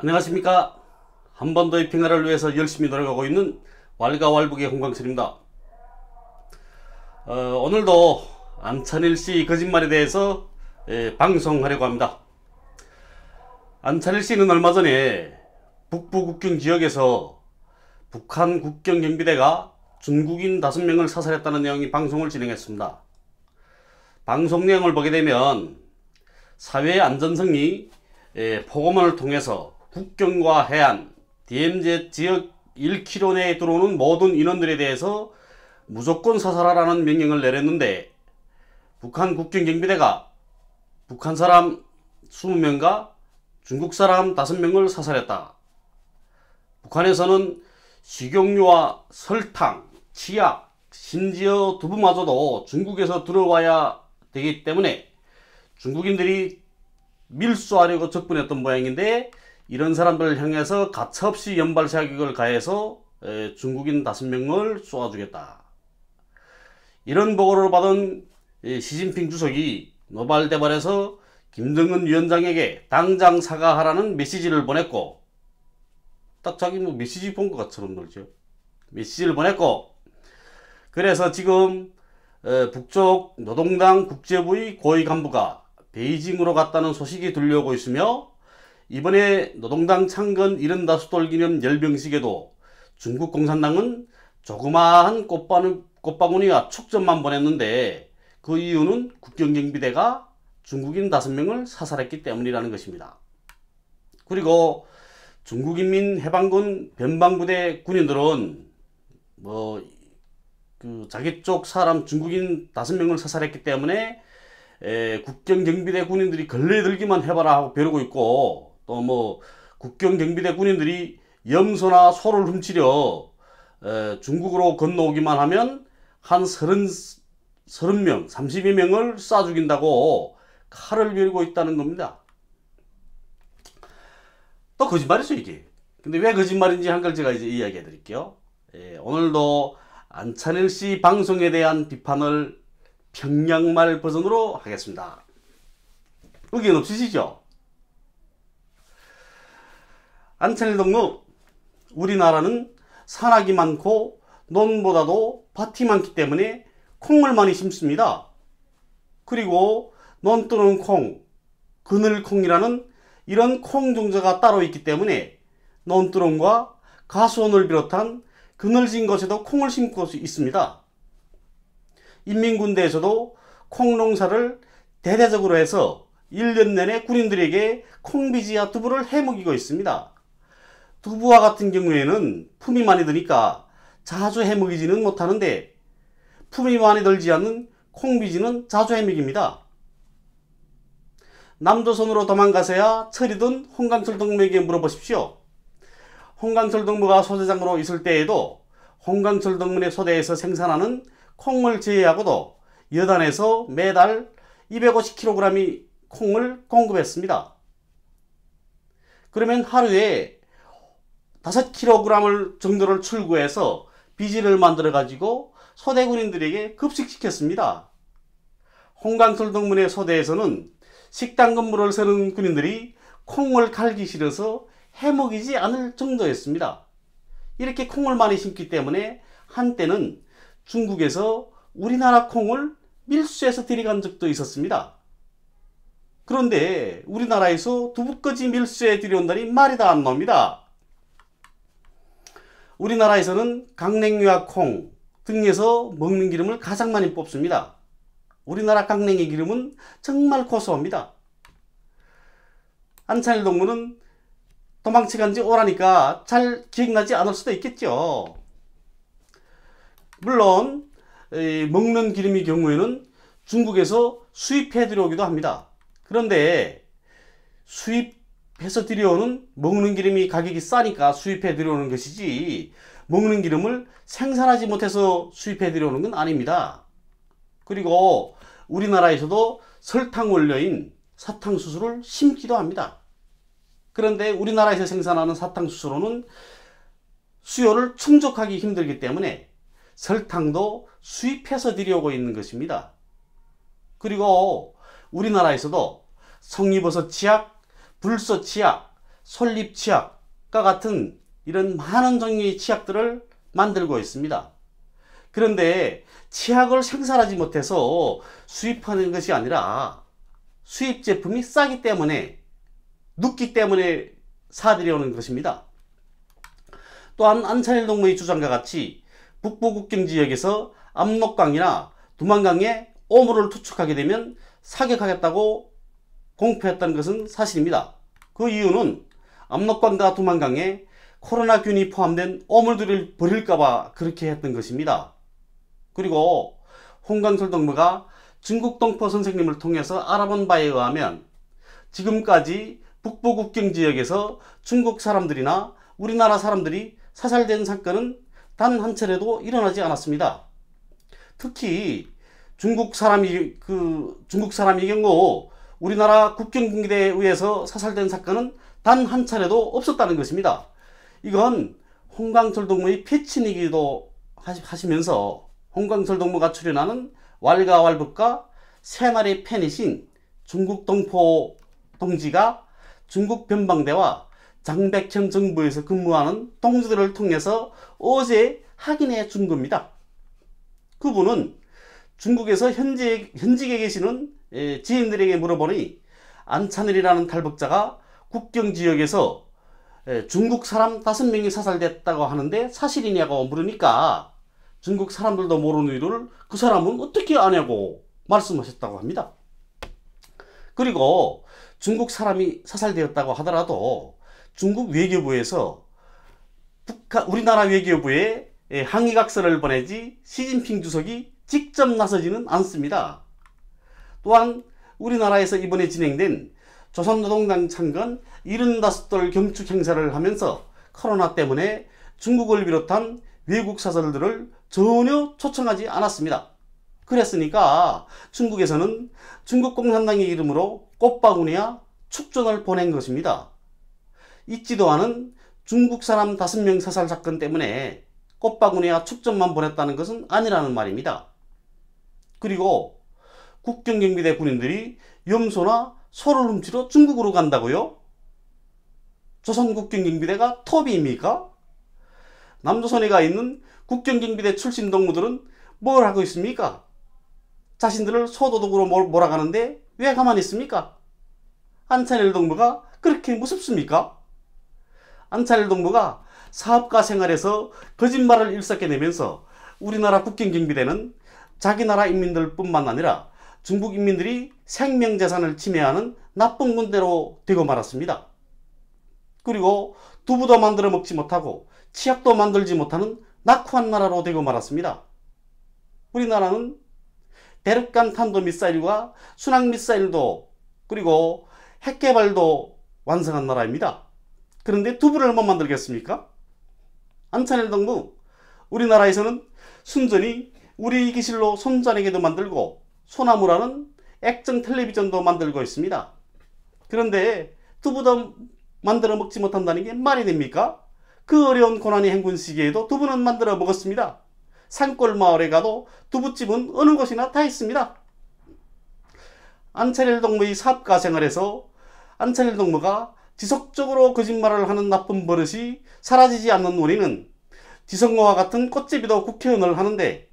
안녕하십니까. 한반도의 평화를 위해서 열심히 노력하고 있는 왈가왈부의 홍광철입니다. 오늘도 안찬일씨 거짓말에 대해서 방송하려고 합니다. 안찬일씨는 얼마 전에 북부 국경 지역에서 북한 국경경비대가 중국인 5명을 사살했다는 내용의 방송을 진행했습니다. 방송 내용을 보게 되면 사회의 안전성이 포고문을 통해서 국경과 해안, DMZ 지역 1km 내에 들어오는 모든 인원들에 대해서 무조건 사살하라는 명령을 내렸는데, 북한 국경경비대가 북한 사람 20명과 중국 사람 5명을 사살했다. 북한에서는 식용유와 설탕, 치약, 심지어 두부마저도 중국에서 들어와야 되기 때문에 중국인들이 밀수하려고 접근했던 모양인데, 이런 사람들을 향해서 가차없이 연발 자격을 가해서 중국인 5명을 쏘아주겠다. 이런 보고를 받은 시진핑 주석이 노발대발해서 김정은 위원장에게 당장 사과하라는 메시지를 보냈고, 딱 자기 메시지 본 것 같처럼 놀죠. 메시지를 보냈고, 그래서 지금 북쪽 노동당 국제부의 고위 간부가 베이징으로 갔다는 소식이 들려오고 있으며, 이번에 노동당 창건 75돌 기념 열병식에도 중국 공산당은 조그마한 꽃바구니와 축전만 보냈는데, 그 이유는 국경경비대가 중국인 5명을 사살했기 때문이라는 것입니다. 그리고 중국인민해방군 변방부대 군인들은 자기 쪽 사람 중국인 5명을 사살했기 때문에 국경경비대 군인들이 걸레들기만 해봐라 하고 벼르고 있고, 또 국경경비대 군인들이 염소나 소를 훔치려 중국으로 건너오기만 하면 한 30명, 32명을 쏴 죽인다고 칼을 벼르고 있다는 겁니다. 또 거짓말이죠, 이게. 근데 왜 거짓말인지 한 걸 제가 이제 이야기해 드릴게요. 오늘도 안찬일씨 방송에 대한 비판을 평양말 버전으로 하겠습니다. 의견 없으시죠? 안찬일 동무, 우리나라는 산악이 많고 논보다도 밭이 많기 때문에 콩을 많이 심습니다. 그리고 논 또는 콩, 그늘콩이라는 이런 콩 종자가 따로 있기 때문에 논두렁과 가수원을 비롯한 그늘진 곳에도 콩을 심고 있습니다. 인민군대에서도 콩농사를 대대적으로 해서 1년 내내 군인들에게 콩비지와 두부를 해먹이고 있습니다. 두부와 같은 경우에는 품이 많이 드니까 자주 해먹이지는 못하는데, 품이 많이 들지 않는 콩비지는 자주 해먹입니다. 남조선으로 도망가서야 철이든 홍강철 동무에게 물어보십시오. 홍강철 동무가 소대장으로 있을 때에도 홍강철 동무의 소대에서 생산하는 콩을 제외하고도 여단에서 매달 250kg의 콩을 공급했습니다. 그러면 하루에 5kg 정도를 출고해서 비지를 만들어 가지고 소대 군인들에게 급식시켰습니다. 홍강철 동문의 소대에서는 식당 근무를 서는 군인들이 콩을 갈기 싫어서 해먹이지 않을 정도였습니다. 이렇게 콩을 많이 심기 때문에 한때는 중국에서 우리나라 콩을 밀수해서 들여간 적도 있었습니다. 그런데 우리나라에서 두부까지 밀수해 들여온다니 말이 다 안 나옵니다. 우리나라에서는 강냉이와 콩 등에서 먹는 기름을 가장 많이 뽑습니다. 우리나라 강냉이 기름은 정말 고소합니다. 안찬일 동무는 도망쳐간 지 오라니까 잘 기억나지 않을 수도 있겠죠. 물론 먹는 기름의 경우에는 중국에서 수입해 들여오기도 합니다. 그런데 수입해서 들여오는 먹는 기름이 가격이 싸니까 수입해 들여오는 것이지, 먹는 기름을 생산하지 못해서 수입해 들여오는 건 아닙니다. 그리고 우리나라에서도 설탕 원료인 사탕수수를 심기도 합니다. 그런데 우리나라에서 생산하는 사탕수수로는 수요를 충족하기 힘들기 때문에 설탕도 수입해서 들여오고 있는 것입니다. 그리고 우리나라에서도 송이버섯 치약, 불소 치약, 솔잎치약과 같은 이런 많은 종류의 치약들을 만들고 있습니다. 그런데 치약을 생산하지 못해서 수입하는 것이 아니라 수입 제품이 싸기 때문에, 눕기 때문에 사들여오는 것입니다. 또한 안찬일 동무의 주장과 같이 북부 국경 지역에서 압록강이나 두만강에 오물을 투축하게 되면 사격하겠다고 공표했다는 것은 사실입니다. 그 이유는 압록강과 두만강에 코로나균이 포함된 오물들을 버릴까봐 그렇게 했던 것입니다. 그리고 홍강철 동무가 중국 동포 선생님을 통해서 알아본 바에 의하면 지금까지 북부 국경 지역에서 중국 사람들이나 우리나라 사람들이 사살된 사건은 단 한 차례도 일어나지 않았습니다. 특히 중국 사람의 경우 우리나라 국경경비대에 의해서 사살된 사건은 단 한 차례도 없었다는 것입니다. 이건 홍강철 동무의 패친이기도 하시면서 홍강철 동무가 출연하는 왈가왈부과 새날의 팬이신 중국 동포 동지가 중국 변방대와 장백현 정부에서 근무하는 동지들을 통해서 어제 확인해 준 겁니다. 그분은 중국에서 현직에 계시는 지인들에게 물어보니 안찬일이라는 탈북자가 국경 지역에서 중국 사람 5명이 사살됐다고 하는데 사실이냐고 물으니까 중국 사람들도 모르는 일을 그 사람은 어떻게 아냐고 말씀하셨다고 합니다. 그리고 중국 사람이 사살되었다고 하더라도 중국 외교부에서 우리나라 외교부에 항의각서를 보내지 시진핑 주석이 직접 나서지는 않습니다. 또한 우리나라에서 이번에 진행된 조선노동당 창건 75돌 경축 행사를 하면서 코로나 때문에 중국을 비롯한 외국 사설들을 전혀 초청하지 않았습니다. 그랬으니까 중국에서는 중국 공산당의 이름으로 꽃바구니와 축전을 보낸 것입니다. 잊지도 않은 중국 사람 5명 사살 사건 때문에 꽃바구니와 축전만 보냈다는 것은 아니라는 말입니다. 그리고 국경경비대 군인들이 염소나 소를 훔치러 중국으로 간다고요? 조선국경경비대가 토비입니까? 남조선에 가 있는 국경경비대 출신 동무들은 뭘 하고 있습니까? 자신들을 소도둑으로 몰아가는데 왜 가만히 있습니까? 안찬일 동무가 그렇게 무섭습니까? 안찬일 동무가 사업가 생활에서 거짓말을 일삼게내면서 우리나라 국경경비대는 자기 나라 인민들 뿐만 아니라 중국 인민들이 생명재산을 침해하는 나쁜 군대로 되고 말았습니다. 그리고 두부도 만들어 먹지 못하고 치약도 만들지 못하는 낙후한 나라로 되고 말았습니다. 우리나라는 대륙간 탄도미사일과 순항미사일도 그리고 핵개발도 완성한 나라입니다. 그런데 두부를 못 만들겠습니까? 안찬일 동무, 우리나라에서는 순전히 우리 기실로 손자네게도 만들고 소나무라는 액정 텔레비전도 만들고 있습니다. 그런데 두부도 만들어 먹지 못한다는 게 말이 됩니까? 그 어려운 고난의 행군 시기에도 두부는 만들어 먹었습니다. 산골 마을에 가도 두부집은 어느 곳이나 다 있습니다. 안찬일 동무의 사업가 생활에서 안찬일 동무가 지속적으로 거짓말을 하는 나쁜 버릇이 사라지지 않는 원인은 지성호와 같은 꽃제비도 국회의원을 하는데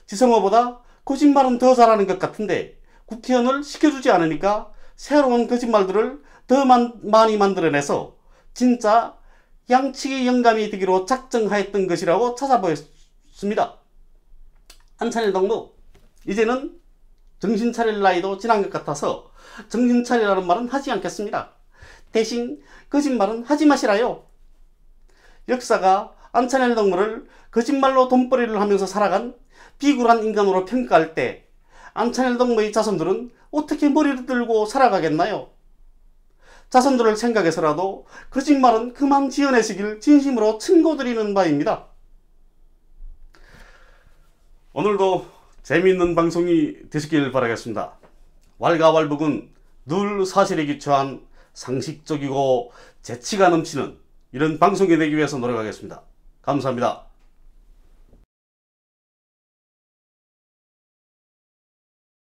지성호보다 거짓말은 더 잘하는 것 같은데 국회의원을 시켜주지 않으니까 새로운 거짓말들을 더 많이 만들어내서 진짜 양측의 영감이 되기로 작정하였던 것이라고 찾아보였습니다. 안찬일 동무, 이제는 정신 차릴 나이도 지난 것 같아서 정신 차리라는 말은 하지 않겠습니다. 대신 거짓말은 하지 마시라요. 역사가 안찬일 동무를 거짓말로 돈벌이를 하면서 살아간 비굴한 인간으로 평가할 때 안찬일 동무의 자손들은 어떻게 머리를 들고 살아가겠나요? 자손들을 생각해서라도 거짓말은 그만 지어내시길 진심으로 충고드리는 바입니다. 오늘도 재미있는 방송이 되시길 바라겠습니다. 왈가왈북은 늘 사실에 기초한 상식적이고 재치가 넘치는 이런 방송이 되기 위해서 노력하겠습니다. 감사합니다.